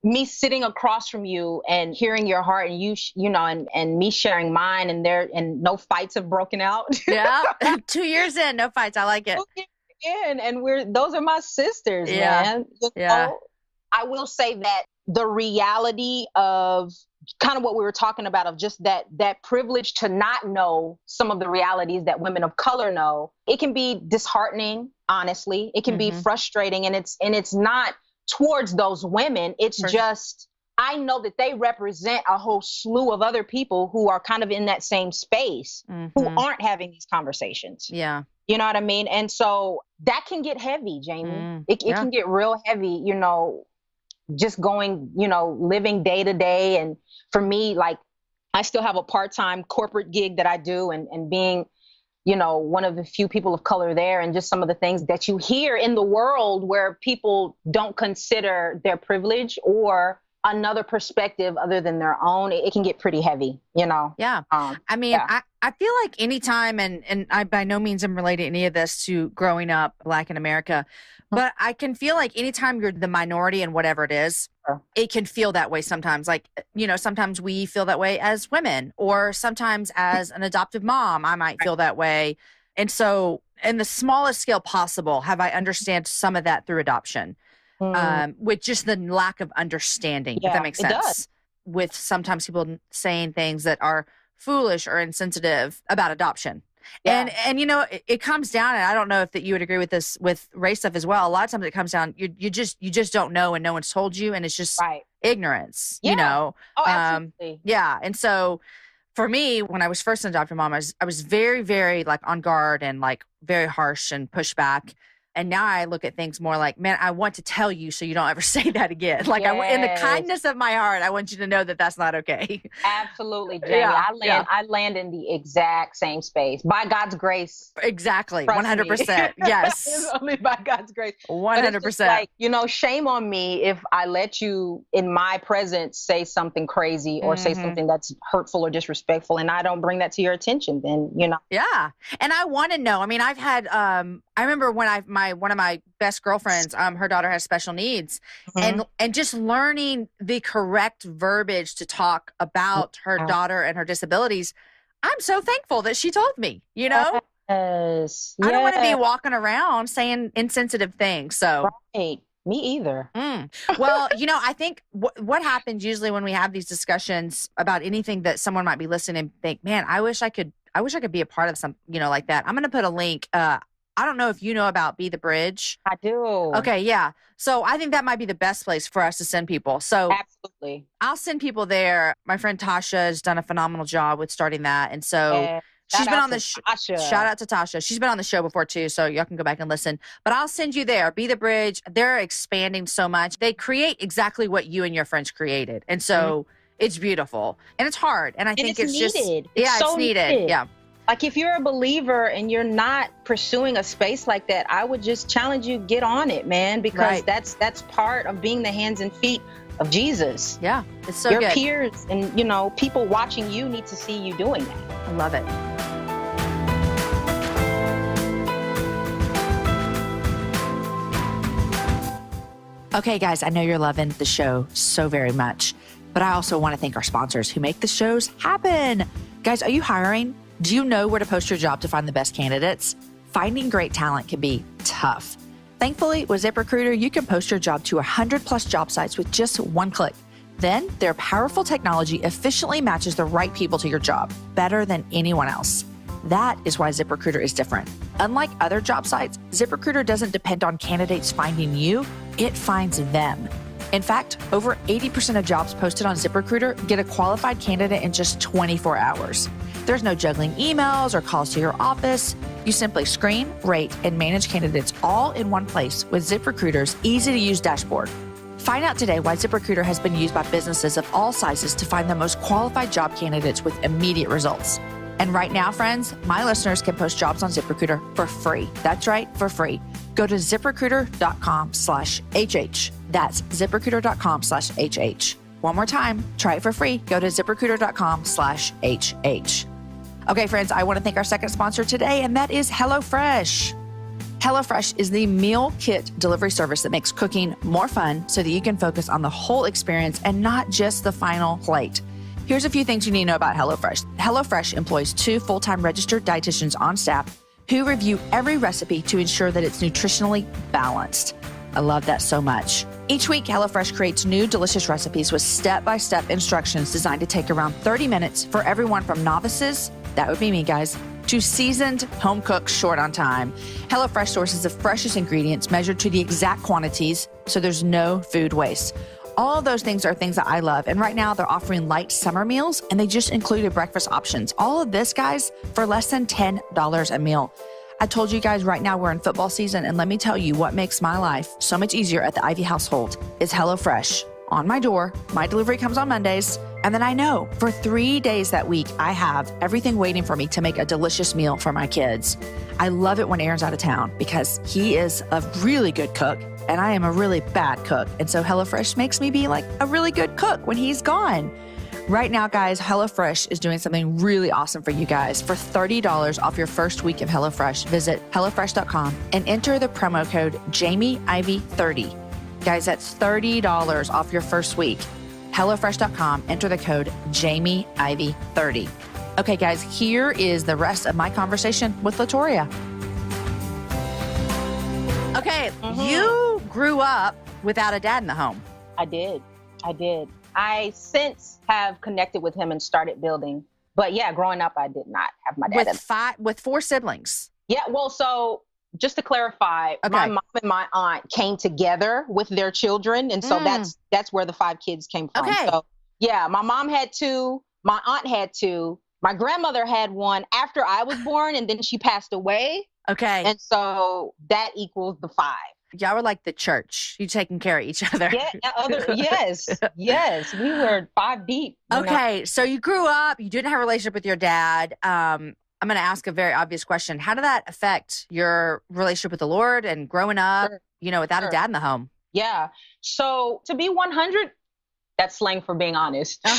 me sitting across from you and hearing your heart and and me sharing mine, and no fights have broken out. Yeah. 2 years in, no fights. I like it. And those are my sisters, man. Yeah. I will say that the reality of kind of what we were talking about, of just that privilege to not know some of the realities that women of color know, it can be disheartening, honestly. It can be frustrating, and it's not towards those women. It's just, I know that they represent a whole slew of other people who are kind of in that same space, who aren't having these conversations. Yeah. You know what I mean? And so that can get heavy, Jamie. It can get real heavy, just going, living day to day. And for me, like, I still have a part-time corporate gig that I do, and being, one of the few people of color there, and just some of the things that you hear in the world where people don't consider their privilege or another perspective other than their own, it can get pretty heavy, Yeah. I feel like anytime, and I by no means am related any of this to growing up Black in America, but I can feel like anytime you're the minority in whatever it is, it can feel that way sometimes. Like, sometimes we feel that way as women, or sometimes as an adoptive mom, I might feel that way. And so in the smallest scale possible, have I understand some of that through adoption, with just the lack of understanding, if that makes sense. Does. With sometimes people saying things that are foolish or insensitive about adoption. Yeah. And it comes down, and I don't know if that you would agree with this with race stuff as well. A lot of times it comes down, you just don't know, and no one's told you, and it's just ignorance, Oh, absolutely. Yeah. And so for me, when I was first an adoptive mom, I was very, very like on guard and like very harsh and push back. And now I look at things more like, man, I want to tell you so you don't ever say that again. Like in the kindness of my heart, I want you to know that that's not okay. Absolutely, Jamie. I land in the exact same space by God's grace. Exactly. 100%. Yes. It's only by God's grace. 100%. Like, shame on me if I let you in my presence say something crazy or say something that's hurtful or disrespectful, and I don't bring that to your attention, then, Yeah. And I want to know, I mean, I've had, I remember when one of my best girlfriends, her daughter has special needs, and just learning the correct verbiage to talk about her daughter and her disabilities. I'm so thankful that she told me, Yes. I don't want to be walking around saying insensitive things. So right. Me either. Well, I think what happens usually when we have these discussions about anything that someone might be listening and think, man, I wish I could be a part of some, like that. I'm going to put a link. I don't know if you know about Be the Bridge. I do. Okay, yeah. So I think that might be the best place for us to send people. So absolutely, I'll send people there. My friend Tasha has done a phenomenal job with starting that. And so she's been on the show. Shout out to Tasha. She's been on the show before too, so y'all can go back and listen. But I'll send you there. Be the Bridge. They're expanding so much. They create exactly what you and your friends created. And so it's beautiful. And it's hard. And I think it's needed. Just it's needed. Yeah. Like if you're a believer and you're not pursuing a space like that, I would just challenge you, get on it, man, because that's part of being the hands and feet of Jesus. Yeah, it's so your good. Peers and, people watching you need to see you doing that. I love it. Okay, guys, I know you're loving the show so very much, but I also want to thank our sponsors who make the shows happen. Guys, are you hiring? Do you know where to post your job to find the best candidates? Finding great talent can be tough. Thankfully, with ZipRecruiter, you can post your job to 100 plus job sites with just one click. Then their powerful technology efficiently matches the right people to your job better than anyone else. That is why ZipRecruiter is different. Unlike other job sites, ZipRecruiter doesn't depend on candidates finding you, it finds them. In fact, over 80% of jobs posted on ZipRecruiter get a qualified candidate in just 24 hours. There's no juggling emails or calls to your office. You simply screen, rate, and manage candidates all in one place with ZipRecruiter's easy-to-use dashboard. Find out today why ZipRecruiter has been used by businesses of all sizes to find the most qualified job candidates with immediate results. And right now, friends, my listeners can post jobs on ZipRecruiter for free. That's right, for free. Go to ZipRecruiter.com/HH. That's ZipRecruiter.com/HH. One more time, try it for free. Go to ZipRecruiter.com/HH. Okay, friends, I want to thank our second sponsor today, and that is HelloFresh. HelloFresh is the meal kit delivery service that makes cooking more fun so that you can focus on the whole experience and not just the final plate. Here's a few things you need to know about HelloFresh. HelloFresh employs 2 full-time registered dietitians on staff who review every recipe to ensure that it's nutritionally balanced. I love that so much. Each week, HelloFresh creates new delicious recipes with step-by-step instructions designed to take around 30 minutes for everyone from novices, that would be me, guys, to seasoned home cooks short on time. HelloFresh sources the freshest ingredients measured to the exact quantities, so there's no food waste. All of those things are things that I love. And right now they're offering light summer meals and they just included breakfast options. All of this, guys, for less than $10 a meal. I told you guys right now we're in football season, and let me tell you what makes my life so much easier at the Ivey household is HelloFresh. On my door, my delivery comes on Mondays, and then I know for 3 days that week, I have everything waiting for me to make a delicious meal for my kids. I love it when Aaron's out of town because he is a really good cook and I am a really bad cook. And so HelloFresh makes me be like a really good cook when he's gone. Right now, guys, HelloFresh is doing something really awesome for you guys. For $30 off your first week of HelloFresh, visit HelloFresh.com and enter the promo code JamieIvey30. Guys, that's $30 off your first week. HelloFresh.com, enter the code JamieIvey30. Okay, guys, here is the rest of my conversation with LaToria. Okay, you grew up without a dad in the home. I did. I since have connected with him and started building. But yeah, growing up, I did not have my dad. With 4 siblings. Yeah, well, so just to clarify, my mom and my aunt came together with their children. And so that's where the 5 kids came from. Okay. So yeah, my mom had 2, my aunt had 2, my grandmother had 1 after I was born, and then she passed away. Okay. And so that equals the 5. Y'all were like the church. You taking care of each other. Yes. We were 5 deep. Okay. So you grew up, you didn't have a relationship with your dad. I'm going to ask a very obvious question. How did that affect your relationship with the Lord and growing up, without a dad in the home? Yeah. So to be 100, that's slang for being honest. To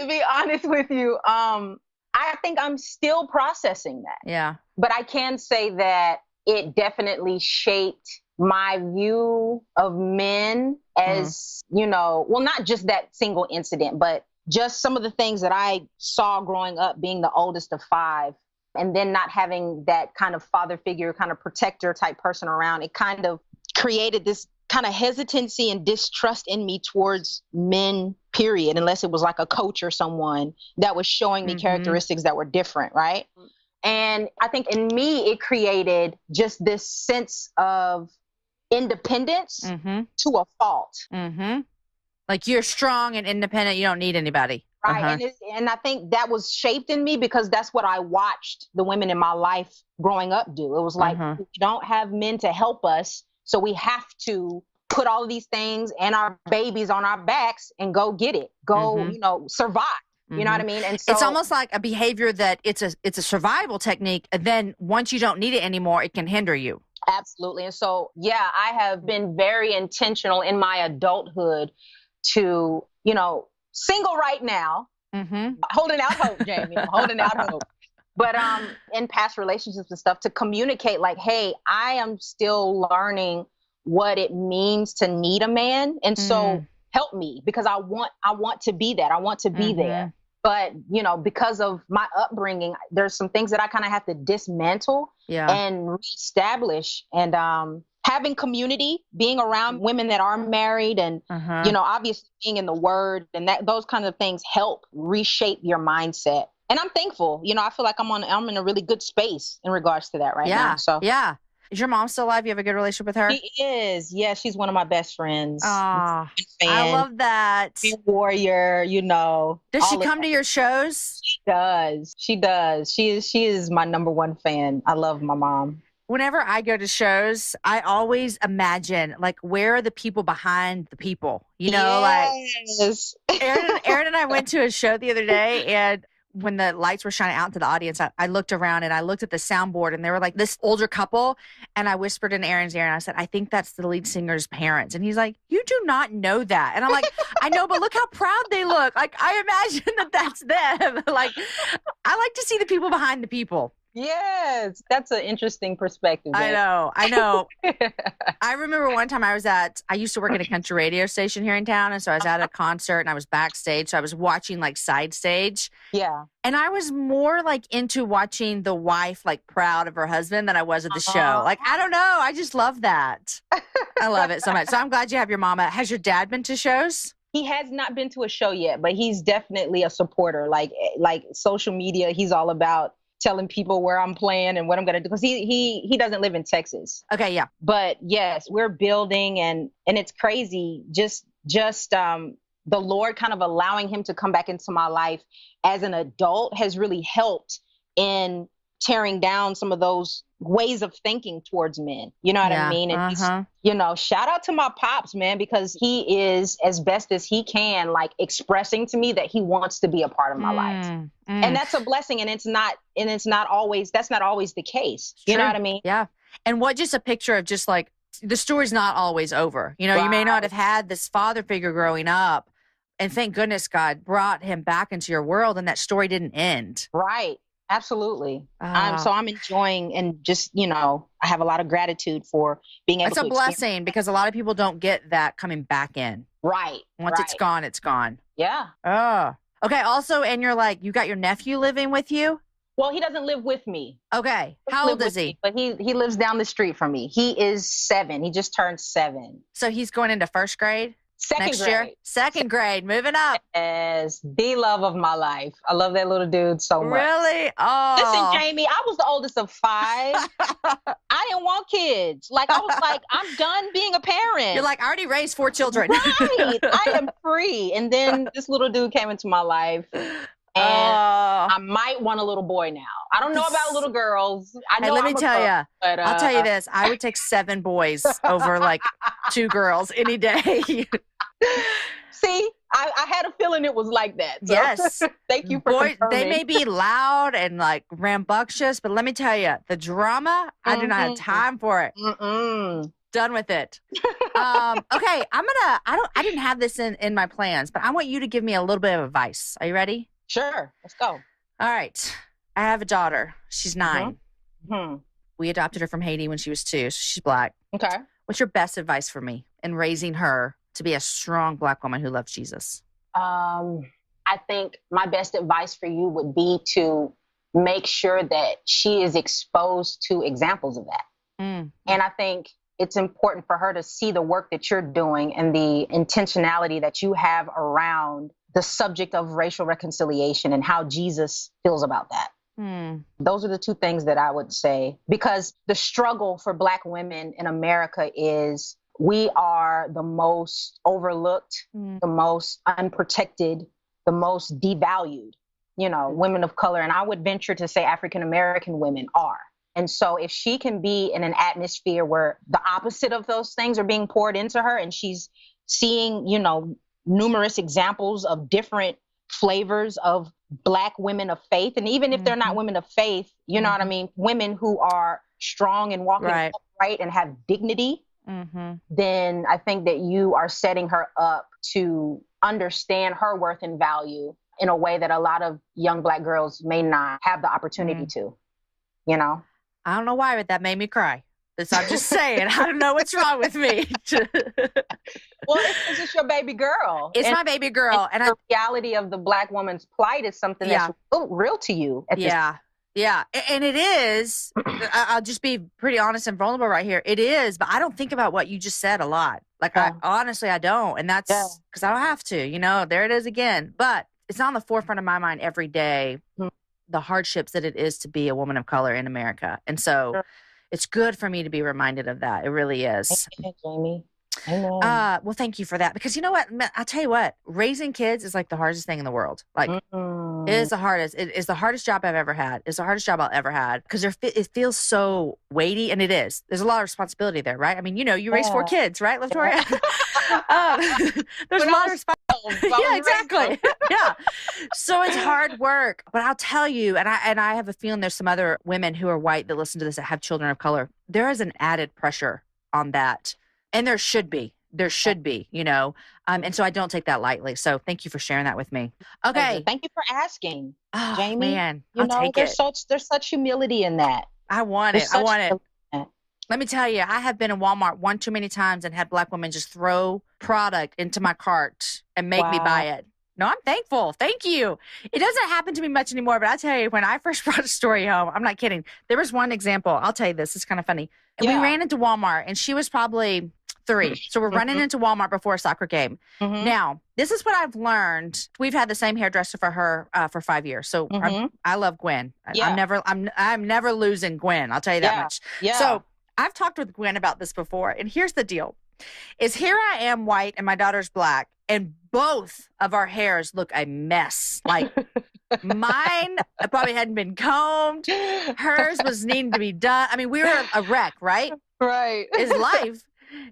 be honest with you, I think I'm still processing that. Yeah. But I can say that it definitely shaped my view of men as, not just that single incident, but just some of the things that I saw growing up, being the oldest of 5, and then not having that kind of father figure, kind of protector type person around. It kind of created this kind of hesitancy and distrust in me towards men, period, unless it was like a coach or someone that was showing me characteristics that were different, right? And I think in me, it created just this sense of independence to a fault. Like you're strong and independent. You don't need anybody. Right. And I think that was shaped in me because that's what I watched the women in my life growing up do. It was like, we don't have men to help us. So we have to put all of these things and our babies on our backs and go get it. Go, survive. You know what I mean? And so it's almost like a behavior that it's a survival technique. And then once you don't need it anymore, it can hinder you. Absolutely. And so, I have been very intentional in my adulthood to, single right now, holding out hope, Jamie, holding out hope. But in past relationships and stuff, to communicate like, hey, I am still learning what it means to need a man. And so help me, because I want to be that. I want to be there. But, because of my upbringing, there's some things that I kind of have to dismantle and reestablish. And having community, being around women that are married and, obviously being in the word and those kinds of things help reshape your mindset. And I'm thankful. I feel like I'm in a really good space in regards to that right now. So yeah. Is your mom still alive? You have a good relationship with her? She is. Yeah, she's one of my best friends. Oh, I love that. Warrior, Does she come to your shows? She does. She is my number 1 fan. I love my mom. Whenever I go to shows, I always imagine, like, where are the people behind the people? Yes. Like Aaron and I went to a show the other day, and when the lights were shining out to the audience, I looked around and I looked at the soundboard, and they were like this older couple. And I whispered in Aaron's ear and I said, I think that's the lead singer's parents. And he's like, you do not know that. And I'm like, I know, but look how proud they look. Like, I imagine that's them. Like, I like to see the people behind the people. Yes, that's an interesting perspective. I know. I remember one time I used to work at a country radio station here in town. And so I was at a concert and I was backstage. So I was watching like side stage. Yeah. And I was more like into watching the wife like proud of her husband than I was at the show. Like, I don't know. I just love that. I love it so much. So I'm glad you have your mama. Has your dad been to shows? He has not been to a show yet, but he's definitely a supporter. Like social media, he's all about telling people where I'm playing and what I'm going to do. Because he doesn't live in Texas. Okay, yeah. But yes, we're building and it's crazy. Just the Lord kind of allowing him to come back into my life as an adult has really helped in tearing down some of those ways of thinking towards men. You know what I mean? And shout out to my pops, man, because he is, as best as he can, like expressing to me that he wants to be a part of my life. And that's a blessing. And that's not always the case. You know what I mean? Yeah. And just a picture of just like, the story's not always over. You may not have had this father figure growing up, and thank goodness God brought him back into your world and that story didn't end. Right. Absolutely. So I'm enjoying and just, I have a lot of gratitude for being able to. It's a blessing because a lot of people don't get that coming back in. Right. Once it's gone, it's gone. Yeah. Oh. Okay. Also, and you're like, you got your nephew living with you? Well, he doesn't live with me. Okay. How old is he? But he lives down the street from me. He is 7. He just turned 7. So he's going into first grade? Second grade. Second grade, moving up. Yes, the love of my life. I love that little dude so much. Really? Oh. Listen, Jamie, I was the oldest of 5. I didn't want kids. Like, I was like, I'm done being a parent. You're like, I already raised 4 children. Right. I am free. And then this little dude came into my life. And Oh. I might want a little boy now. I don't know about little girls. I know Hey, let me tell you. But, I'll tell you this. I would take 7 boys over like 2 girls any day. See, I had a feeling it was like that. So Yes. thank you for confirming. They may be loud and like rambunctious, but let me tell you, the drama, I do not have time for it. Done with it. Okay, I didn't have this in my plans, but I want you to give me a little bit of advice. Are you ready? Sure. Let's go. All right. I have a daughter. She's 9. We adopted her from Haiti when she was 2, so she's Black. Okay. What's your best advice for me in raising her to be a strong Black woman who loves Jesus? I think my best advice for you would be to make sure that she is exposed to examples of that. And I think it's important for her to see the work that you're doing and the intentionality that you have around the subject of racial reconciliation and how Jesus feels about that. Those are the 2 things that I would say, because the struggle for Black women in America is we are the most overlooked, the most unprotected, the most devalued, women of color. And I would venture to say African-American women are. And so if she can be in an atmosphere where the opposite of those things are being poured into her and she's seeing, numerous examples of different flavors of Black women of faith. And even if they're not women of faith, you know what I mean? Women who are strong and walking upright and have dignity, then I think that you are setting her up to understand her worth and value in a way that a lot of young Black girls may not have the opportunity to, I don't know why, but that made me cry. I'm just saying, I don't know what's wrong with me. Well, it's just your baby girl. It's my baby girl. And the reality of the Black woman's plight is something that's real to you. Yeah. And it is. I'll just be pretty honest and vulnerable right here. It is, but I don't think about what you just said a lot. Like, honestly, I don't. And that's because I don't have to, there it is again. But it's not on the forefront of my mind every day, the hardships that it is to be a woman of color in America. And so it's good for me to be reminded of that. It really is. Amen, Jamie. Amen. Well, thank you for that. Because you know what? I'll tell you what, raising kids is like the hardest thing in the world. Like it is the hardest. It is the hardest job I've ever had. It's the hardest job I'll ever had because it feels so weighty, and it is. There's a lot of responsibility there, right? I mean, you raised 4 kids, right, LaToria? There's a lot of responsibility. Yeah, exactly. Yeah. So it's hard work, but I'll tell you, and I have a feeling there's some other women who are white that listen to this that have children of color. There is an added pressure on that. And there should be, and so I don't take that lightly. So thank you for sharing that with me. Okay. Thank you for asking, Jamie. Man, I'll take there's such humility in that. I want it. Let me tell you, I have been in Walmart one too many times and had Black women just throw product into my cart and make me buy it. No, I'm thankful. Thank you. It doesn't happen to me much anymore, but I tell you, when I first brought a story home, I'm not kidding. There was one example. I'll tell you this. It's kind of funny. And we ran into Walmart, and she was probably 3. So we're running into Walmart before a soccer game. Now, this is what I've learned. We've had the same hairdresser for her for 5 years. So I love Gwen. I'm never losing Gwen. I'll tell you that much. Yeah. So I've talked with Gwen about this before. And here's the deal. Is here I am white and my daughter's Black, and both of our hairs look a mess. Like mine probably hadn't been combed. Hers was needing to be done. I mean, we were a wreck, right? Right. Is life.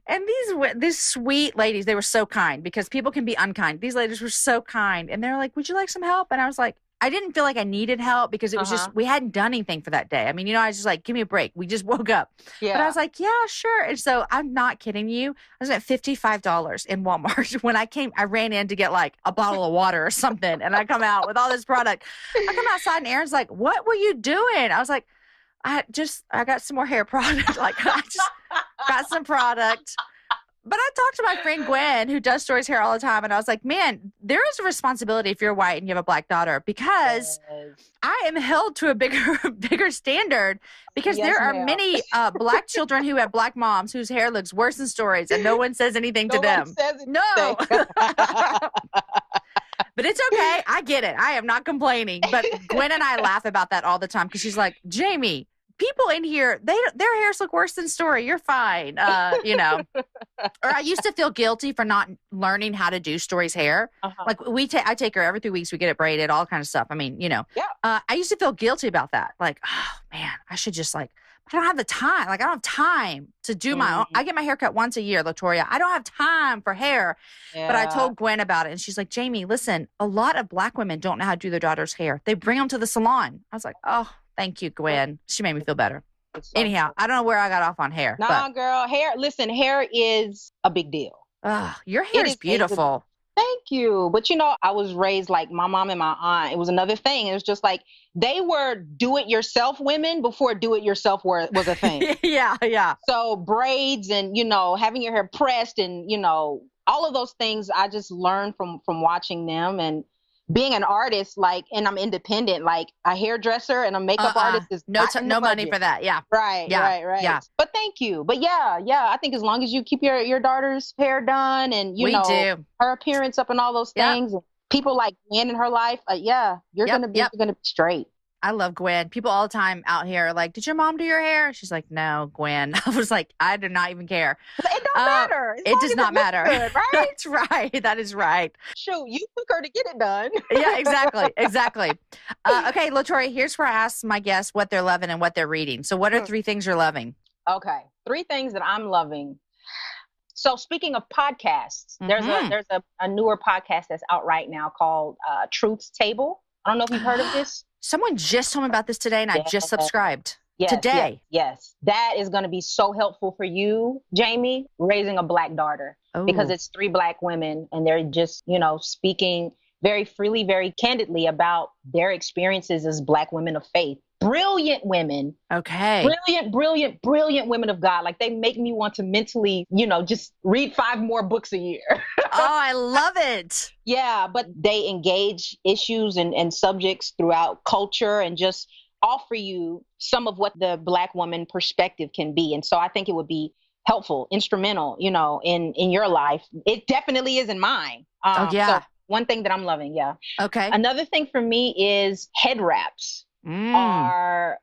And these sweet ladies, they were so kind because people can be unkind. These ladies were so kind. And they're like, would you like some help? And I was like, I didn't feel like I needed help because it was just, we hadn't done anything for that day. I mean, I was just like, give me a break. We just woke up. Yeah. But I was like, yeah, sure. And so I'm not kidding you. I was at $55 in Walmart. When I ran in to get like a bottle of water or something. And I come out with all this product. I come outside and Aaron's like, what were you doing? I was like, I got some more hair product. Like I just got some product. But I talked to my friend Gwen, who does Story's hair all the time, and I was like, man, there is a responsibility if you're white and you have a Black daughter, because I am held to a bigger standard, because there are many Black children who have Black moms whose hair looks worse than Story's, and no one says anything to them. No. But it's okay. I get it. I am not complaining. But Gwen and I laugh about that all the time because she's like, Jamie, people in here, their hairs look worse than Story. You're fine. You know, or I used to feel guilty for not learning how to do Story's hair. Like I take her every 3 weeks. We get it braided, all kind of stuff. I mean, you know, I used to feel guilty about that. Like, oh man, I should just like, I don't have the time. Like, I don't have time to do my own. I get my hair cut once a year, LaToria. I don't have time for hair. Yeah. But I told Gwen about it, and she's like, Jamie, listen, a lot of Black women don't know how to do their daughter's hair. They bring them to the salon. I was like, oh, thank you, Gwen. She made me feel better. So anyhow, I don't know where I got off on hair. Nah, girl, hair is a big deal. Your hair is beautiful. Thank you. But you know, I was raised like my mom and my aunt. It was another thing. It was just like they were do-it-yourself women before do-it-yourself was a thing. Yeah. So braids and, you know, having your hair pressed and, you know, all of those things I just learned from watching them. And being an artist, like, and I'm independent, like a hairdresser and a makeup artist is no money for that. Yeah. Right. Yeah. But thank you. But yeah. I think as long as you keep your daughter's hair done and, you know, her appearance up and all those things, and people like Gwen in her life, you're going to be straight. I love Gwen. People all the time out here are like, did your mom do your hair? She's like, no, Gwen. I was like, I do not even care. It don't matter. It does not matter. Good, right? That's right. That is right. Shoot, you took her to get it done. Yeah, exactly. Okay, LaToria, here's where I ask my guests what they're loving and what they're reading. So what are 3 things you're loving? Okay. 3 things that I'm loving. So speaking of podcasts, there's a newer podcast that's out right now called Truth's Table. I don't know if you've heard of this. Someone just told me about this today, and I just subscribed today. Yes. That is going to be so helpful for you, Jamie, raising a Black daughter, because it's 3 Black women, and they're just, you know, speaking very freely, very candidly about their experiences as Black women of faith. Brilliant women. Okay. Brilliant women of God. Like, they make me want to mentally, you know, just read 5 more books a year. I love it. Yeah, but they engage issues and subjects throughout culture and just offer you some of what the Black woman perspective can be. And so I think it would be helpful, instrumental, you know, in your life. It definitely is in mine. So one thing that I'm loving. Yeah. Okay. Another thing for me is head wraps. Are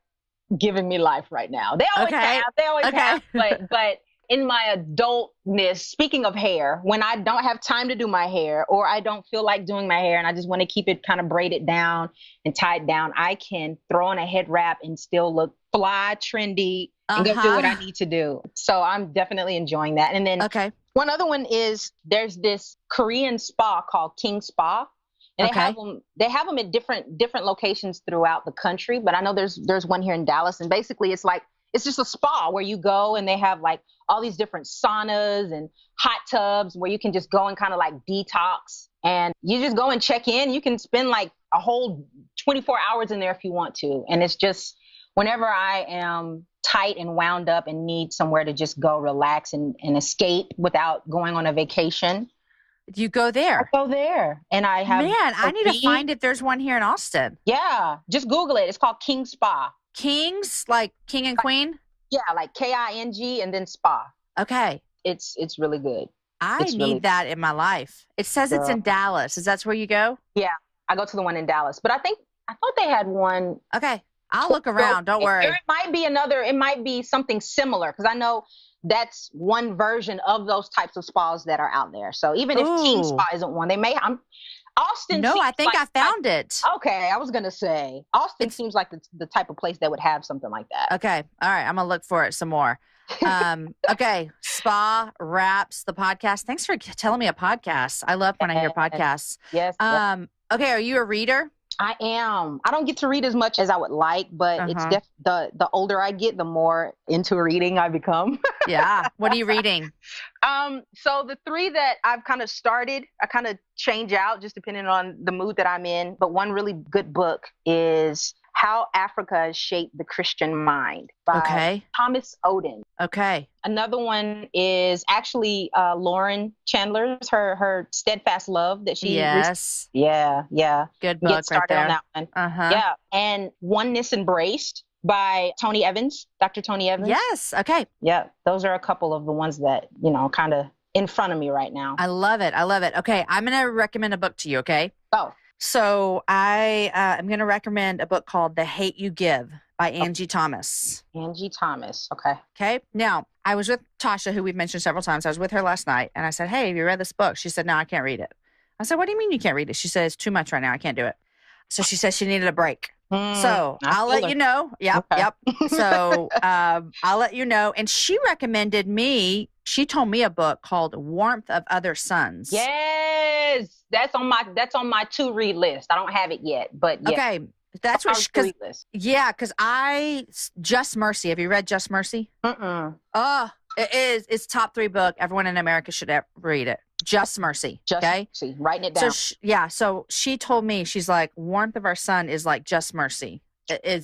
giving me life right now. They always have, but in my adultness, speaking of hair, when I don't have time to do my hair or I don't feel like doing my hair and I just want to keep it kind of braided down and tied down, I can throw on a head wrap and still look fly, trendy, and go do what I need to do. So I'm definitely enjoying that. And then one other one is there's this Korean spa called King Spa. And they have them at different locations throughout the country, but I know there's one here in Dallas, and basically it's just a spa where you go and they have like all these different saunas and hot tubs where you can just go and kind of like detox, and you just go and check in. You can spend like a whole 24 hours in there if you want to, and it's just whenever I am tight and wound up and need somewhere to just go relax and escape without going on a vacation. You go there. I go there. And I have... Man, I need to find if there's one here in Austin. Yeah. Just Google it. It's called King Spa. Kings? Like king and queen? Yeah, like King and then spa. Okay. It's really good. I need that in my life. It says it's in Dallas. Is that where you go? Yeah. I go to the one in Dallas. But I thought they had one... Okay. I'll look around. Don't worry. It might be something similar, because I know that's one version of those types of spas that are out there. So even if King Spa isn't one, they may. Austin. No, I think I found it. Okay, I was gonna say Austin seems like the type of place that would have something like that. Okay, all right, I'm gonna look for it some more. Okay, spa wraps the podcast. Thanks for telling me a podcast. I love when I hear podcasts. Yes. Okay, are you a reader? I am. I don't get to read as much as I would like, but it's the older I get, the more into reading I become. Yeah. What are you reading? So the 3 that I've kind of started, I kind of change out just depending on the mood that I'm in. But one really good book is How Africa Has Shaped the Christian Mind by Thomas Oden. Okay. Another one is actually Lauren Chandler's, her Steadfast Love that she Yeah. Good book. Get started right there. on that one. Yeah. And Oneness Embraced by Tony Evans, Dr. Tony Evans. Yes. Okay. Yeah. Those are a couple of the ones that, you know, kind of in front of me right now. I love it. Okay. I'm going to recommend a book to you. Okay. Oh. So I'm going to recommend a book called The Hate You Give by Angie Thomas. Angie Thomas. Okay. Okay. Now, I was with Tasha, who we've mentioned several times. I was with her last night and I said, hey, have you read this book? She said, no, I can't read it. I said, what do you mean you can't read it? She said, it's too much right now. I can't do it. So she said she needed a break. So I'll let you know. Yep. Okay. Yep. So I'll let you know. And she recommended me. She told me a book called Warmth of Other Suns. Yes. That's on my to read list. I don't have it yet, but yeah. Okay. That's what because Just Mercy. Have you read Just Mercy? It's top 3 book. Everyone in America should read it. Just Mercy. Okay. Mercy. Writing it down. So she told me, she's like, Warmth of Our Sun is like Just Mercy.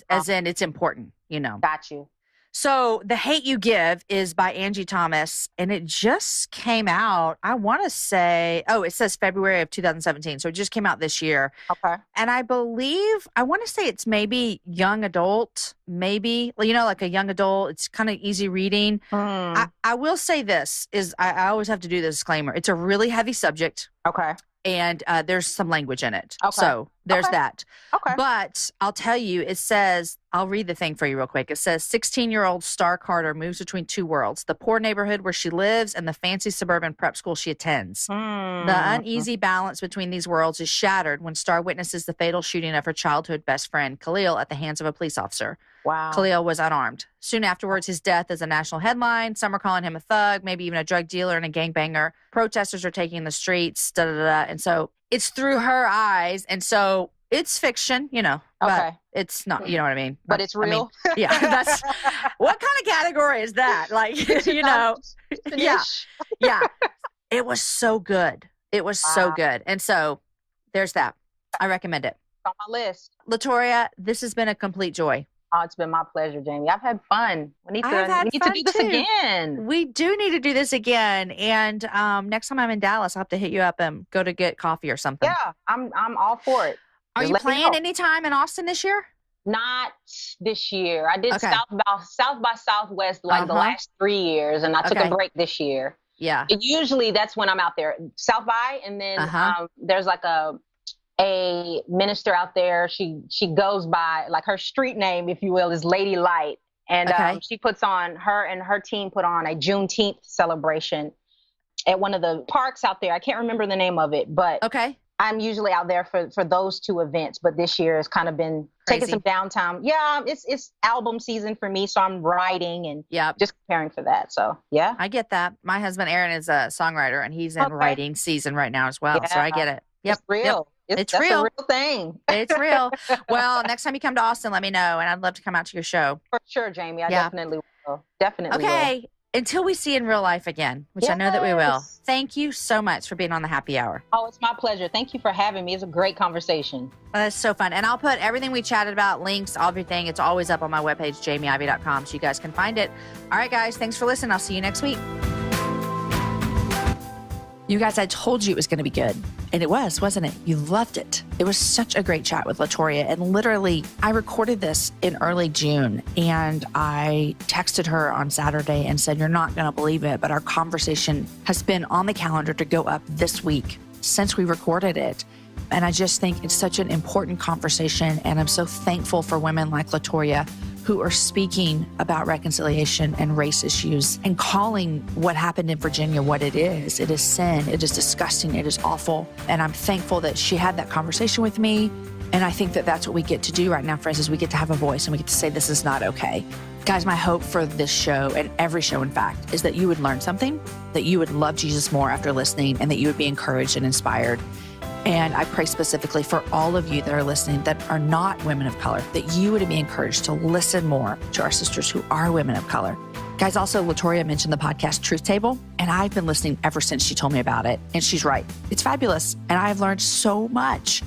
As in it's important, you know. Got you. So The Hate You Give is by Angie Thomas, and it just came out, I want to say, it says February of 2017. So it just came out this year. Okay. And I want to say it's maybe young adult, maybe, like a young adult. It's kind of easy reading. I will say this is I always have to do the disclaimer. It's a really heavy subject. Okay. And there's some language in it. Okay. So there's that. Okay. But I'll tell you, it says, I'll read the thing for you real quick. It says 16-year-old Star Carter moves between 2 worlds, the poor neighborhood where she lives and the fancy suburban prep school she attends. The uneasy balance between these worlds is shattered when Star witnesses the fatal shooting of her childhood best friend, Khalil, at the hands of a police officer. Wow. Khalil was unarmed. Soon afterwards, his death is a national headline. Some are calling him a thug, maybe even a drug dealer and a gangbanger. Protesters are taking the streets, And so it's through her eyes. And so it's fiction, but it's not, you know what I mean? But it's real. Yeah. That's what kind of category is that? Like, Yeah. It was so good. It was so good. And so there's that. I recommend it. It's on my list. LaToria, this has been a complete joy. Oh, it's been my pleasure, Jamie. I've had fun. We need to do this again. We do need to do this again. And next time I'm in Dallas, I'll have to hit you up and go to get coffee or something. Yeah, I'm all for it. Are you playing anytime in Austin this year? Not this year. I did South by Southwest the last 3 years, and I took a break this year. Yeah. And usually that's when I'm out there. South by, and then there's like a minister out there. She goes by, like, her street name, if you will, is Lady Light. And her and her team put on a Juneteenth celebration at one of the parks out there. I can't remember the name of it, but I'm usually out there for those 2 events. But this year has kind of been taking some downtime. Yeah, it's album season for me, so I'm writing and just preparing for that. So yeah, I get that. My husband Aaron is a songwriter, and he's in writing season right now as well. Yeah. So I get it. Yep, it's real. It's that's real. A real thing. It's real. Well, next time you come to Austin, let me know, and I'd love to come out to your show. For sure, Jamie. I definitely will. Definitely will. Will. Until we see in real life again, which I know that we will. Thank you so much for being on the Happy Hour. Oh, it's my pleasure. Thank you for having me. It's a great conversation. That's so fun. And I'll put everything we chatted about, links, everything. It's always up on my webpage, jamieivey.com, so you guys can find it. All right, guys. Thanks for listening. I'll see you next week. You guys, I told you it was going to be good. And it was, wasn't it? You loved it. It was such a great chat with LaToria. And literally, I recorded this in early June. And I texted her on Saturday and said, you're not going to believe it, but our conversation has been on the calendar to go up this week since we recorded it. And I just think it's such an important conversation. And I'm so thankful for women like LaToria who are speaking about reconciliation and race issues and calling what happened in Virginia what it is. It is sin. It is disgusting. It is awful. And I'm thankful that she had that conversation with me. And I think that that's what we get to do right now, friends, is we get to have a voice and we get to say this is not okay. Guys, my hope for this show, and every show, in fact, is that you would learn something, that you would love Jesus more after listening, and that you would be encouraged and inspired. And I pray specifically for all of you that are listening that are not women of color, that you would be encouraged to listen more to our sisters who are women of color. Guys, also, LaToria mentioned the podcast Truth Table, and I've been listening ever since she told me about it. And she's right. It's fabulous. And I've learned so much.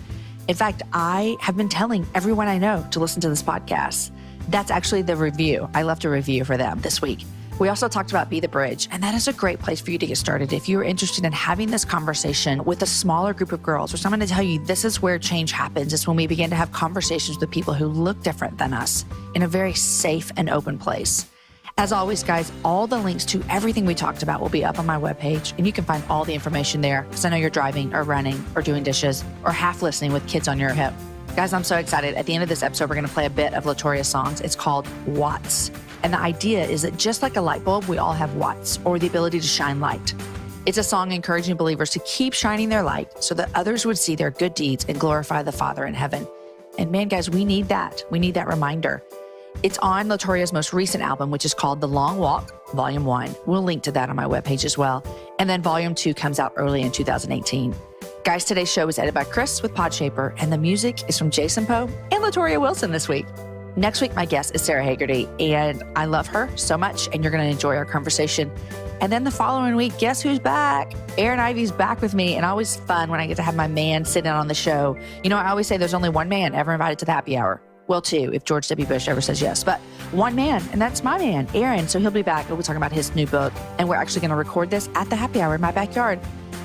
In fact, I have been telling everyone I know to listen to this podcast. That's actually the review. I left a review for them this week. We also talked about Be the Bridge, and that is a great place for you to get started. If you're interested in having this conversation with a smaller group of girls, which I'm going to tell you, this is where change happens. It's when we begin to have conversations with people who look different than us in a very safe and open place. As always, guys, all the links to everything we talked about will be up on my webpage, and you can find all the information there because I know you're driving or running or doing dishes or half listening with kids on your hip. Guys, I'm so excited. At the end of this episode, we're going to play a bit of LaToria's songs. It's called Watts. And the idea is that just like a light bulb, we all have watts, or the ability to shine light. It's a song encouraging believers to keep shining their light so that others would see their good deeds and glorify the Father in heaven. And man, guys, we need that. We need that reminder. It's on LaToria's most recent album, which is called The Long Walk, Volume 1. We'll link to that on my webpage as well. And then Volume 2 comes out early in 2018. Guys, today's show is edited by Chris with Podshaper, and the music is from Jason Poe and LaToria Wilson this week. Next week, my guest is Sarah Haggerty, and I love her so much, and you're going to enjoy our conversation. And then the following week, guess who's back? Aaron Ivey's back with me, and always fun when I get to have my man sit in on the show. You know, I always say there's only one man ever invited to the happy hour. Well, two, if George W. Bush ever says yes. But one man, and that's my man, Aaron. So he'll be back. We'll be talking about his new book, and we're actually going to record this at the happy hour in my backyard.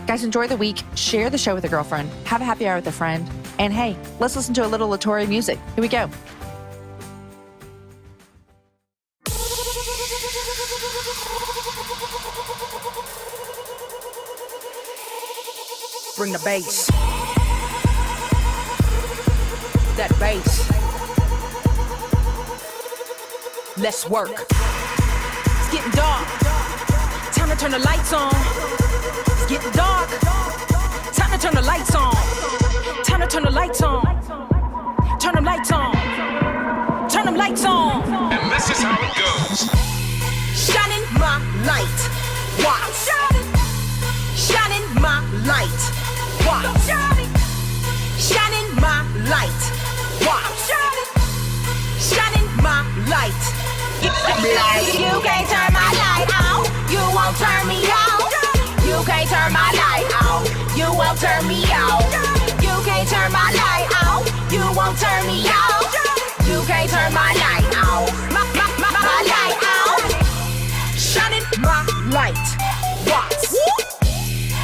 Guys, enjoy the week. Share the show with a girlfriend. Have a happy hour with a friend. And hey, let's listen to a little LaToria music. Here we go. Bring the bass. That bass. Let's work. It's getting dark. Time to turn the lights on. It's getting dark. Time to turn the lights on. Time to turn the lights on. Turn them lights on. Turn them lights on. And this is how it goes. Shining my light. Watch. Shining my light. Watch. Shining my light. Watch. Shining my light. You can't turn my light out. You won't turn me out. You can't turn my light out. You won't turn me out. You can't turn my light out. You won't turn me out. You can't turn my light out. My light out. Shining my light. Watch.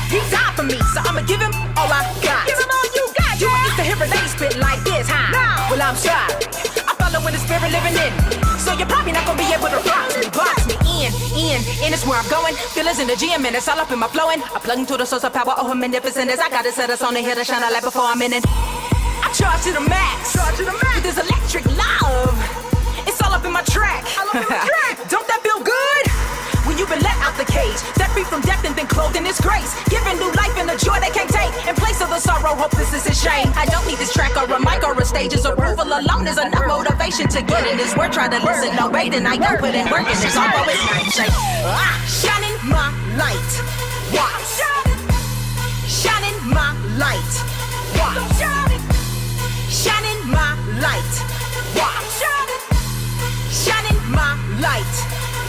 He died for me, so I'ma give him all I got. Give him all you got, You yeah. used to hear a lady spit like this, huh? No. Well, I'm sorry. I follow in the spirit living in me. So you're probably not gonna be able to box me in is where I'm going. Feelings in the gym and it's all up in my flowing. I plug into the source of power, oh, magnificent as I gotta set us on the hill to shine a light before I'm in it. I charge to the max. With this electric love. It's all up in my track. Don't that feel good? When you've been let out the cage, set free from death and then clothed in His grace, giving new life and the joy they can't take. In place of the sorrow, hopelessness, and shame. I don't need this track or a mic or a stage. His approval alone is enough motivation to get in His word. Try to listen, obey, then I go put in work and it's all always night shake. Shining my light, watch. Shining my light, watch. Shining my light, watch. Shining my light.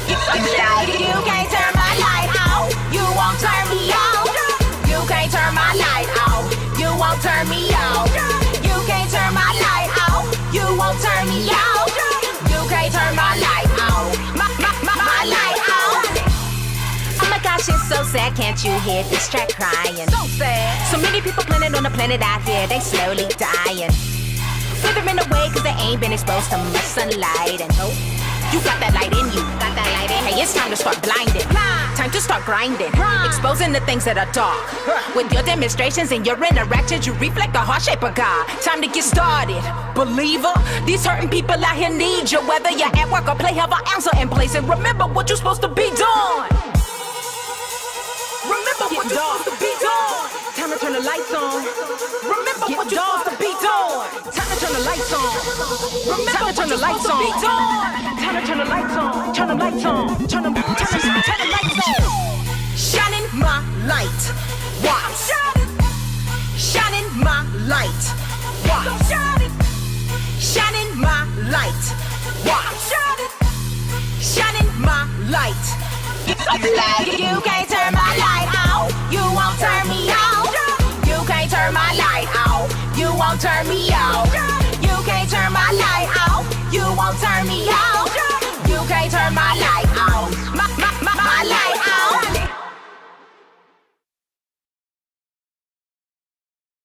You can't turn my light out. You won't turn me out. You can't turn my light out. You won't turn me out. You can't turn my light out. You won't turn me out. You can't turn my light out. My light out. Oh my gosh, it's so sad, can't you hear this track crying? So sad. So many people planning on the planet out here, they slowly dying. Withering away cause they ain't been exposed to much sunlight. And oh, you got that light in you, got that light in. Hey, it's time to start blinding. Time to start grinding. Exposing the things that are dark. With your demonstrations and your interactions, you reflect the heart shape of God. Time to get started, believer. These hurting people out here need you. Whether you're at work or play, have an answer in place. And remember what you're supposed to be doing. Remember what you're supposed to be doing. Time to turn the lights on. Remember what you're supposed to be doing. Time to turn the lights on. Remember to turn the lights on. Time to turn the lights on. Turn the lights on. Turn the lights on. Shining my light. Watch. Shining my light. Watch. Shining my light. Watch. Shining my light. You can't turn my light out. You won't turn me out. You can't turn my light out. You won't turn me out. You can't turn my light out. You won't turn me out.